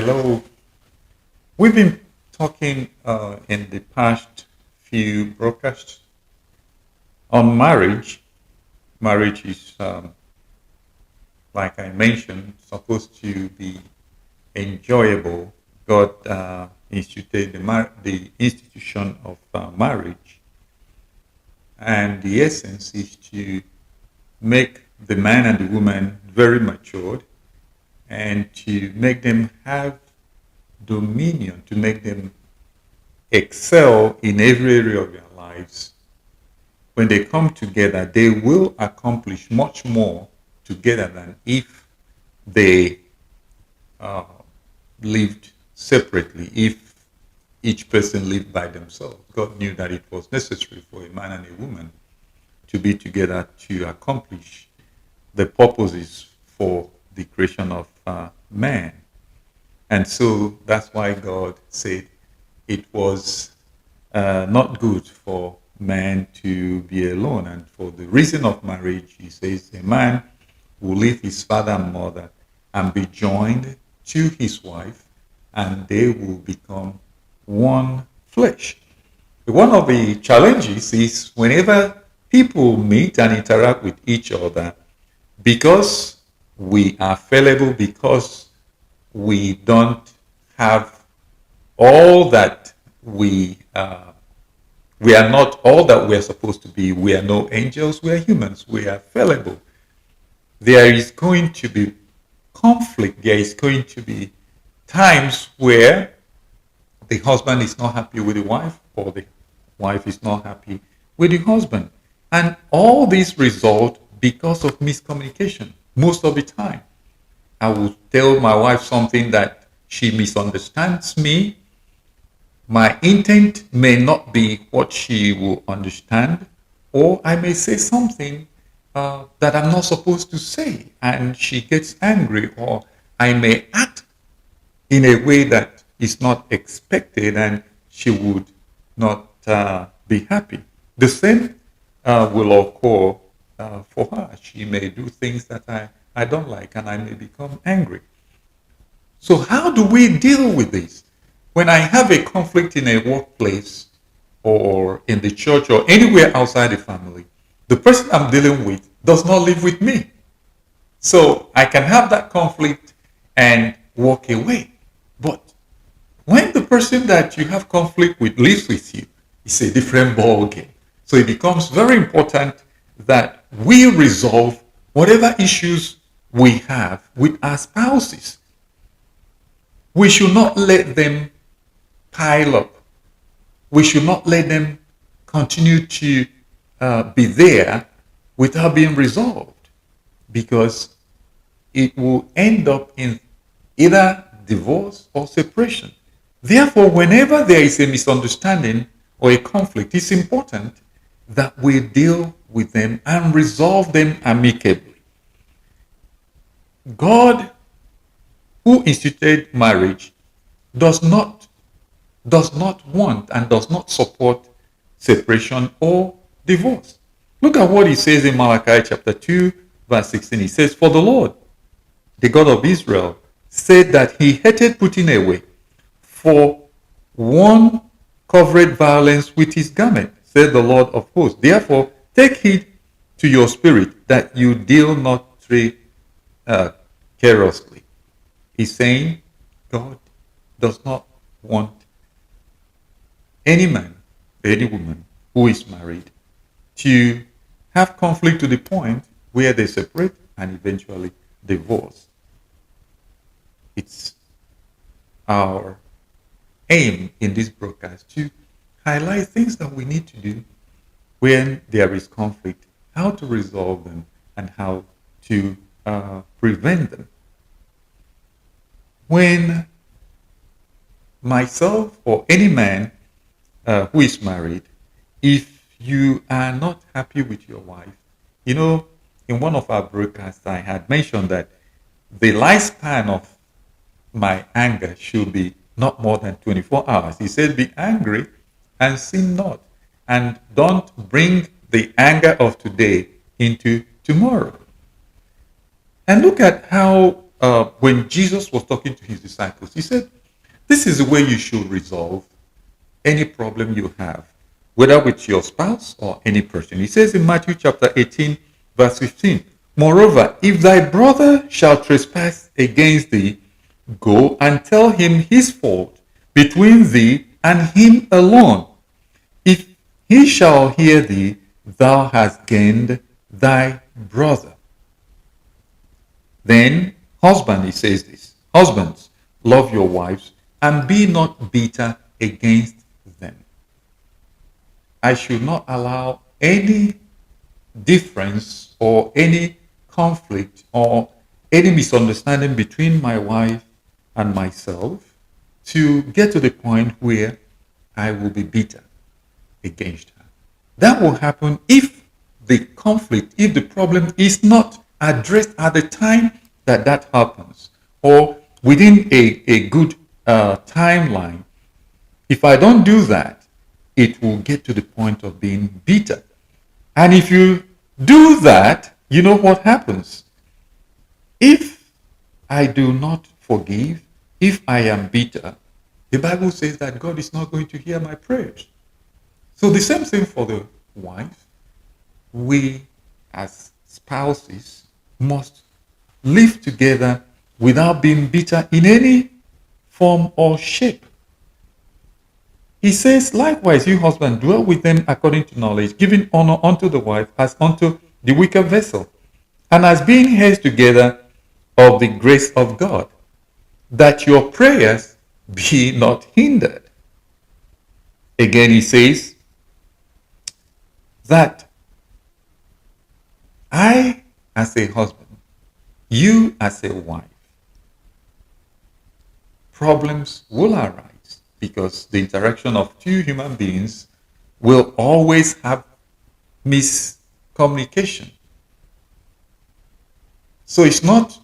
Hello. We've been talking in the past few broadcasts on marriage. Marriage is, like I mentioned, supposed to be enjoyable. God instituted the institution of marriage, and the essence is to make the man and the woman very matured and to make them have dominion, to make them excel in every area of their lives. When they come together, they will accomplish much more together than if they uh, lived separately, if each person lived by themselves. God knew that it was necessary for a man and a woman to be together to accomplish the purposes for the creation of man. And so that's why God said it was not good for man to be alone. And for the reason of marriage, he says, a man will leave his father and mother and be joined to his wife, and they will become one flesh. One of the challenges is whenever people meet and interact with each other, because we are fallible, because we don't have all that we are not all that we are supposed to be. We are no angels. We are humans. We are fallible. There is going to be conflict. There is going to be times where the husband is not happy with the wife, or the wife is not happy with the husband. And all these result because of miscommunication most of the time. I will tell my wife something that she misunderstands me. My intent may not be what she will understand, or I may say something that I'm not supposed to say, and she gets angry, or I may act in a way that is not expected, and she would not be happy. The same will occur for her. She may do things that I don't like, and I may become angry. So how do we deal with this? When I have a conflict in a workplace or in the church or anywhere outside the family, the person I'm dealing with does not live with me. So I can have that conflict and walk away. But when the person that you have conflict with lives with you, it's a different ball game. So it becomes very important that we resolve whatever issues we have with our spouses. We should not let them pile up. We should not let them continue to be there without being resolved, because it will end up in either divorce or separation. Therefore, whenever there is a misunderstanding or a conflict, it's important that we deal with them and resolve them amicably. God, who instituted marriage, does not want and does not support separation or divorce. Look at what he says in Malachi chapter 2, verse 16. He says, "For the Lord, the God of Israel, said that he hated putting away, for one covered violence with his garment, said the Lord of hosts. Therefore, take heed to your spirit that you deal not carelessly." He's saying God does not want any man, any woman who is married to have conflict to the point where they separate and eventually divorce. It's our aim in this broadcast to highlight things that we need to do when there is conflict, how to resolve them, and how to prevent them. When myself or any man who is married, if you are not happy with your wife, in one of our broadcasts, I had mentioned that the lifespan of my anger should be not more than 24 hours. He said, be angry and sin not. And don't bring the anger of today into tomorrow. And look at how when Jesus was talking to his disciples, he said, this is the way you should resolve any problem you have, whether with your spouse or any person. He says in Matthew chapter 18, verse 15, moreover, if thy brother shall trespass against thee, go and tell him his fault between thee and him alone. If he shall hear thee, thou hast gained thy brother. Then, husband, he says this, husbands, love your wives and be not bitter against them. I should not allow any difference or any conflict or any misunderstanding between my wife and myself to get to the point where I will be bitter against her. That will happen if the conflict, if the problem is not addressed at the time that happens, or within a good timeline. If I don't do that, it will get to the point of being bitter. And if you do that, you know what happens? If I do not forgive, if I am bitter, the Bible says that God is not going to hear my prayers. So the same thing for the wife. We as spouses must live together without being bitter in any form or shape. He says, likewise, you husband, dwell with them according to knowledge, giving honor unto the wife as unto the weaker vessel, and as being heirs together of the grace of God, that your prayers be not hindered. Again, he says that I, as a husband, you, as a wife, problems will arise because the interaction of two human beings will always have miscommunication. So it's not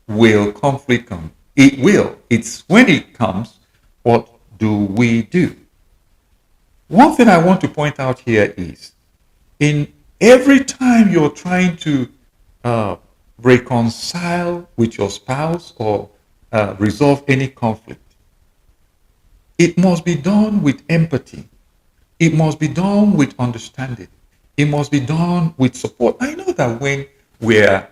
will conflict come. It will. It's when it comes, what do we do? One thing I want to point out here is, in every time you're trying to reconcile with your spouse or resolve any conflict, it must be done with empathy. It must be done with understanding. It must be done with support. I know that when we're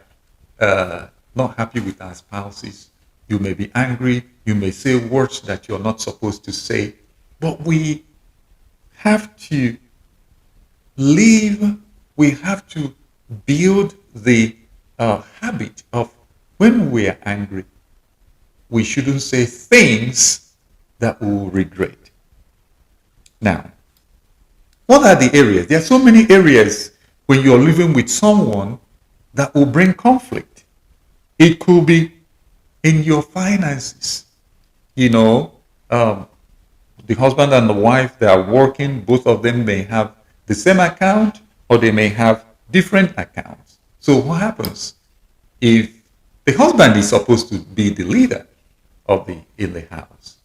not happy with our spouses, you may be angry, you may say words that you're not supposed to say, but we have to we have to build the habit of when we are angry, we shouldn't say things that we will regret. Now, what are the areas? There are so many areas when you're living with someone that will bring conflict. It could be in your finances. You know, the husband and the wife, they are working. Both of them may have the same account or they may have different accounts. So what happens if the husband is supposed to be the leader in the house?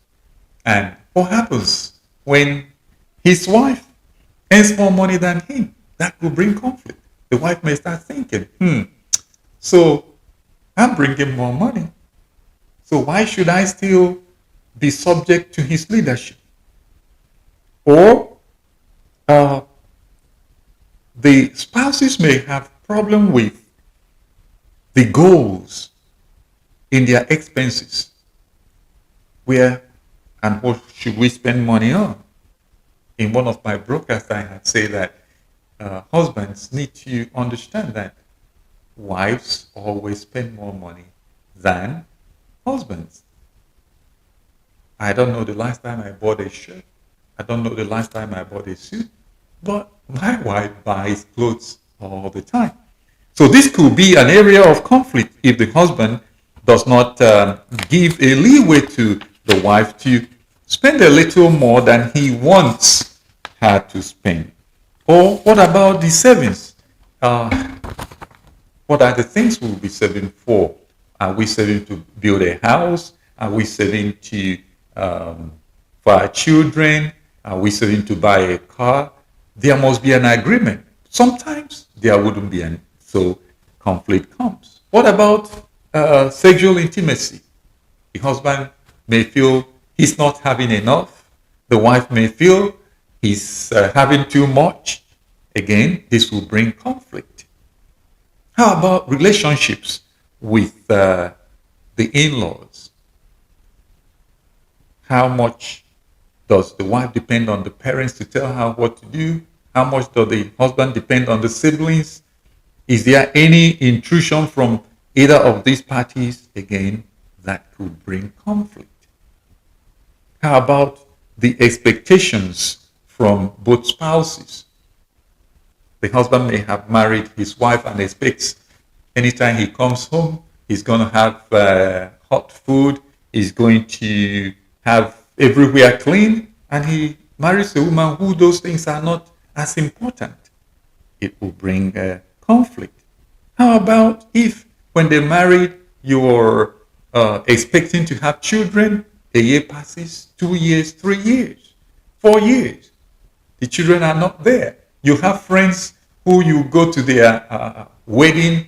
And what happens when his wife earns more money than him? That will bring conflict. The wife may start thinking, so I'm bringing more money. So why should I still be subject to his leadership? Or the spouses may have problem with the goals in their expenses. Where and what should we spend money on? In one of my broadcasts, I had said that husbands need to understand that wives always spend more money than husbands. I don't know the last time I bought a shirt. I don't know the last time I bought a suit. But my wife buys clothes all the time. So this could be an area of conflict if the husband does not give a leeway to the wife to spend a little more than he wants her to spend. Or what about the savings? What are the things we'll be saving for? Are we saving to build a house? Are we saving to for our children? Are we saving to buy a car? There must be an agreement. Sometimes there wouldn't be any, so conflict comes. What about sexual intimacy. The husband may feel he's not having enough. The wife may feel he's having too much. Again, this will bring conflict. How about relationships with the in-laws? How much does the wife depend on the parents to tell her what to do? How much does the husband depend on the siblings? Is there any intrusion from either of these parties? Again, that could bring conflict. How about the expectations from both spouses? The husband may have married his wife and expects anytime he comes home, he's going to have hot food, he's going to have everywhere clean, and he marries a woman who those things are not as important. It will bring conflict. How about if when they married, you're expecting to have children, a year passes, 2 years, 3 years, 4 years. The children are not there. You have friends who you go to their wedding,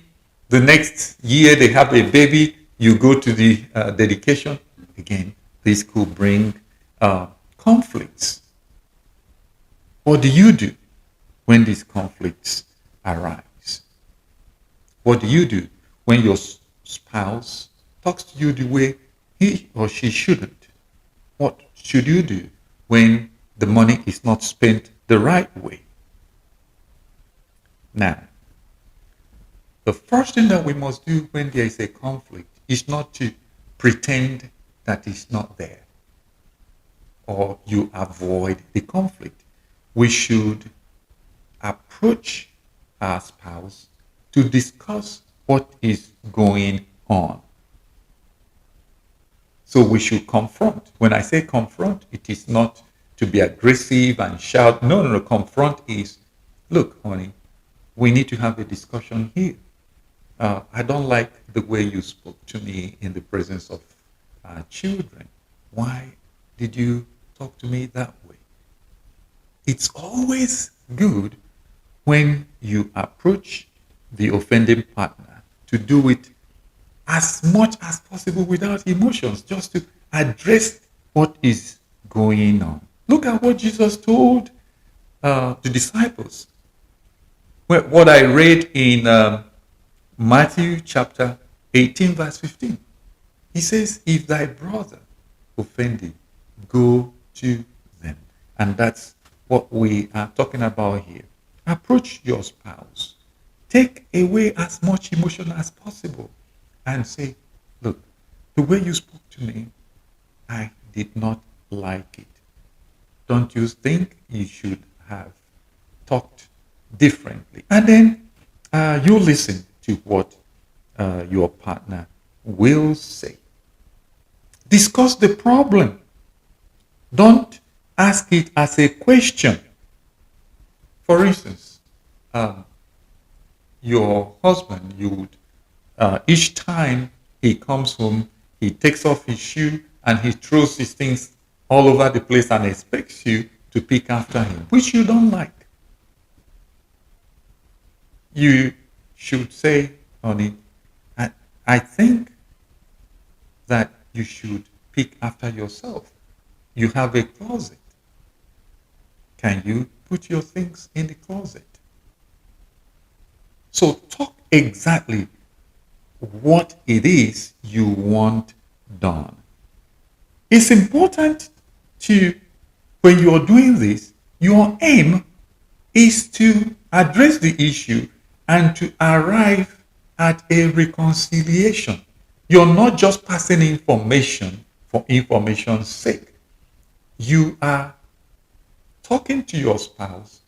the next year they have a baby, you go to the dedication. Again, this could bring conflicts. What do you do when these conflicts arise? What do you do when your spouse talks to you the way he or she shouldn't? What should you do when the money is not spent the right way? Now, the first thing that we must do when there is a conflict is not to pretend that it's not there or you avoid the conflict. We should approach our spouse to discuss what is going on. So we should confront. When I say confront, it is not to be aggressive and shout. No. Confront is, look, honey, we need to have a discussion here. I don't like the way you spoke to me in the presence of children. Why did you talk to me that way? It's always good when you approach the offending partner to do it as much as possible without emotions, just to address what is going on. Look at what Jesus told the disciples. What I read in Matthew chapter 18, verse 15. He says, if thy brother offend thee, go to them. And that's what we are talking about here. Approach your spouse. Take away as much emotion as possible and say, look, the way you spoke to me, I did not like it. Don't you think you should have talked differently? And then you listen to what your partner will say. Discuss the problem. Don't ask it as a question. For instance, your husband, you would, each time he comes home, he takes off his shoe and he throws his things all over the place and expects you to pick after him, which you don't like. You should say, honey, I think that you should pick after yourself. You have a closet. Can you put your things in the closet? So talk exactly what it is you want done. It's important to, when you're doing this, your aim is to address the issue and to arrive at a reconciliation. You're not just passing information for information's sake. You are talking to your spouse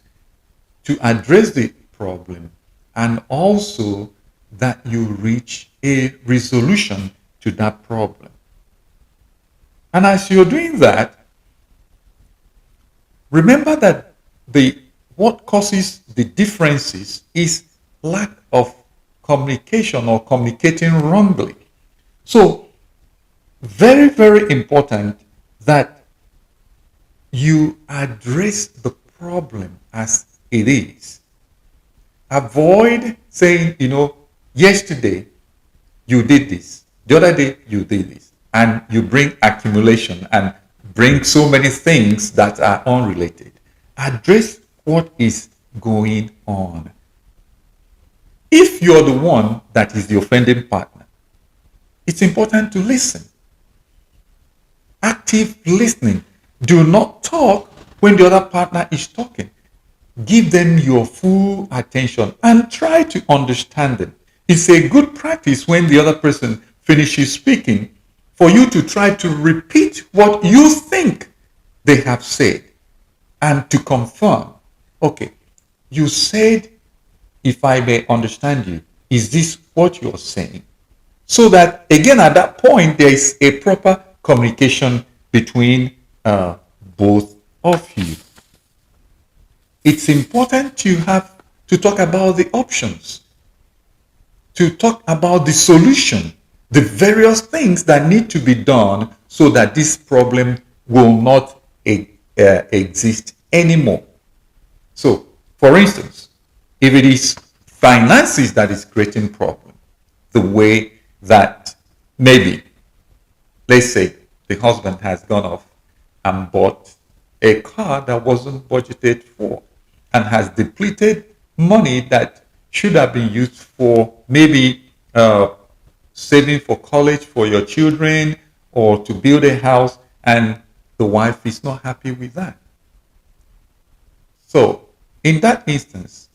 to address the problem and also that you reach a resolution to that problem. And as you're doing that, remember that what causes the differences is lack of communication or communicating wrongly. So, very, very important that you address the problem as it is. Avoid saying, yesterday you did this. The other day, you did this. And you bring accumulation and bring so many things that are unrelated. Address what is going on. If you're the one that is the offending partner, it's important to listen. Active listening. Do not talk when the other partner is talking. Give them your full attention and try to understand them. It's a good practice when the other person finishes speaking for you to try to repeat what you think they have said and to confirm. Okay, you said, if I may understand you, is this what you're saying? So that, again, at that point, there is a proper communication between both of you. It's important to talk about the options, to talk about the solution, the various things that need to be done so that this problem will not exist anymore. So, for instance, if it is finances that is creating problem, the way that maybe, let's say, the husband has gone off and bought a car that wasn't budgeted for and has depleted money that should have been used for maybe saving for college for your children or to build a house, and the wife is not happy with that. So, in that instance,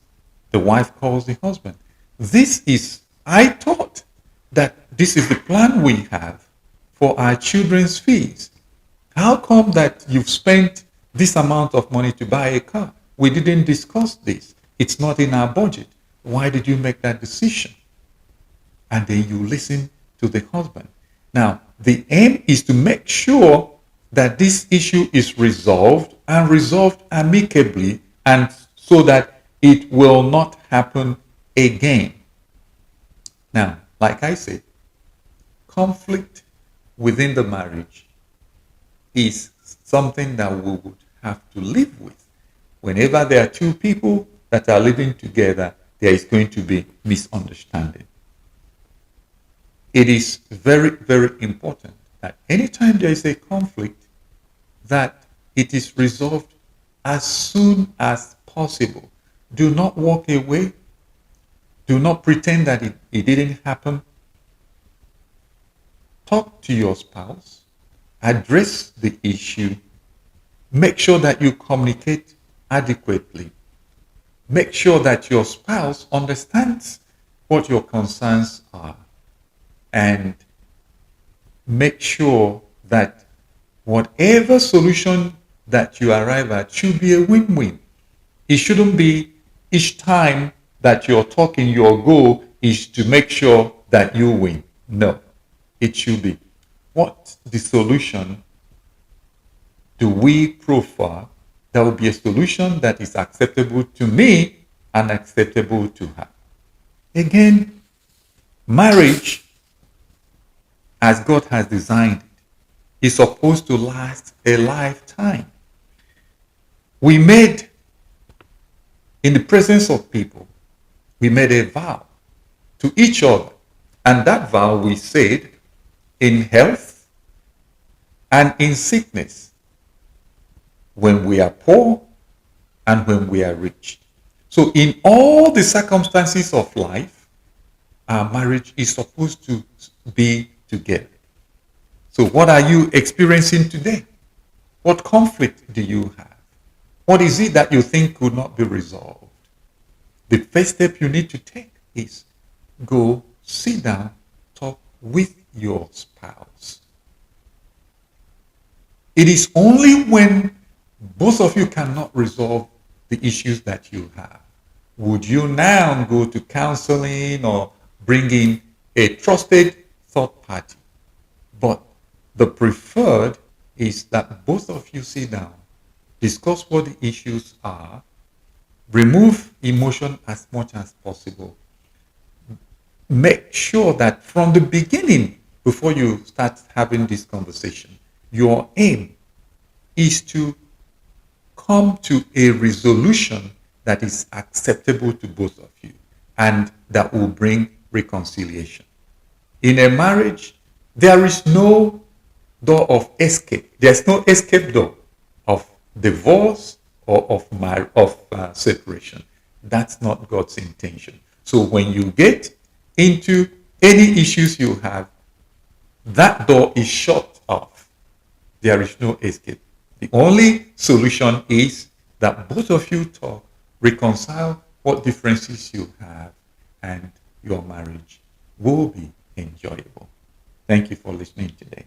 the wife calls the husband. I thought that this is the plan we have for our children's fees. How come that you've spent this amount of money to buy a car? We didn't discuss this. It's not in our budget. Why did you make that decision? And then you listen to the husband. Now, the aim is to make sure that this issue is resolved and resolved amicably, and so that it will not happen again. Now, like I said, conflict within the marriage is something that we would have to live with. Whenever there are two people that are living together, there is going to be misunderstanding. It is very, very important that anytime there is a conflict, that it is resolved as soon as possible. Do not walk away. Do not pretend that it didn't happen. Talk to your spouse. Address the issue. Make sure that you communicate adequately. Make sure that your spouse understands what your concerns are. And make sure that whatever solution that you arrive at should be a win-win. It shouldn't be each time that you're talking, your goal is to make sure that you win. No, it should be, what the solution do we prefer? There will be a solution that is acceptable to me and acceptable to her. Again, marriage, as God has designed it, is supposed to last a lifetime. We made, in the presence of people, we made a vow to each other. And that vow we said, in health and in sickness, when we are poor and when we are rich. So in all the circumstances of life, our marriage is supposed to be together. So what are you experiencing today? What conflict do you have? What is it that you think could not be resolved? The first step you need to take is go sit down, talk with your spouse. It is only when both of you cannot resolve the issues that you have would you now go to counseling or bring in a trusted third party. But the preferred is that both of you sit down, discuss what the issues are, remove emotion as much as possible. Make sure that from the beginning, before you start having this conversation, your aim is to come to a resolution that is acceptable to both of you and that will bring reconciliation. In a marriage, there is no door of escape. There's no escape door of divorce or of separation. That's not God's intention. So when you get into any issues you have, that door is shut off. There is no escape. The only solution is that both of you talk, reconcile what differences you have, and your marriage will be enjoyable. Thank you for listening today.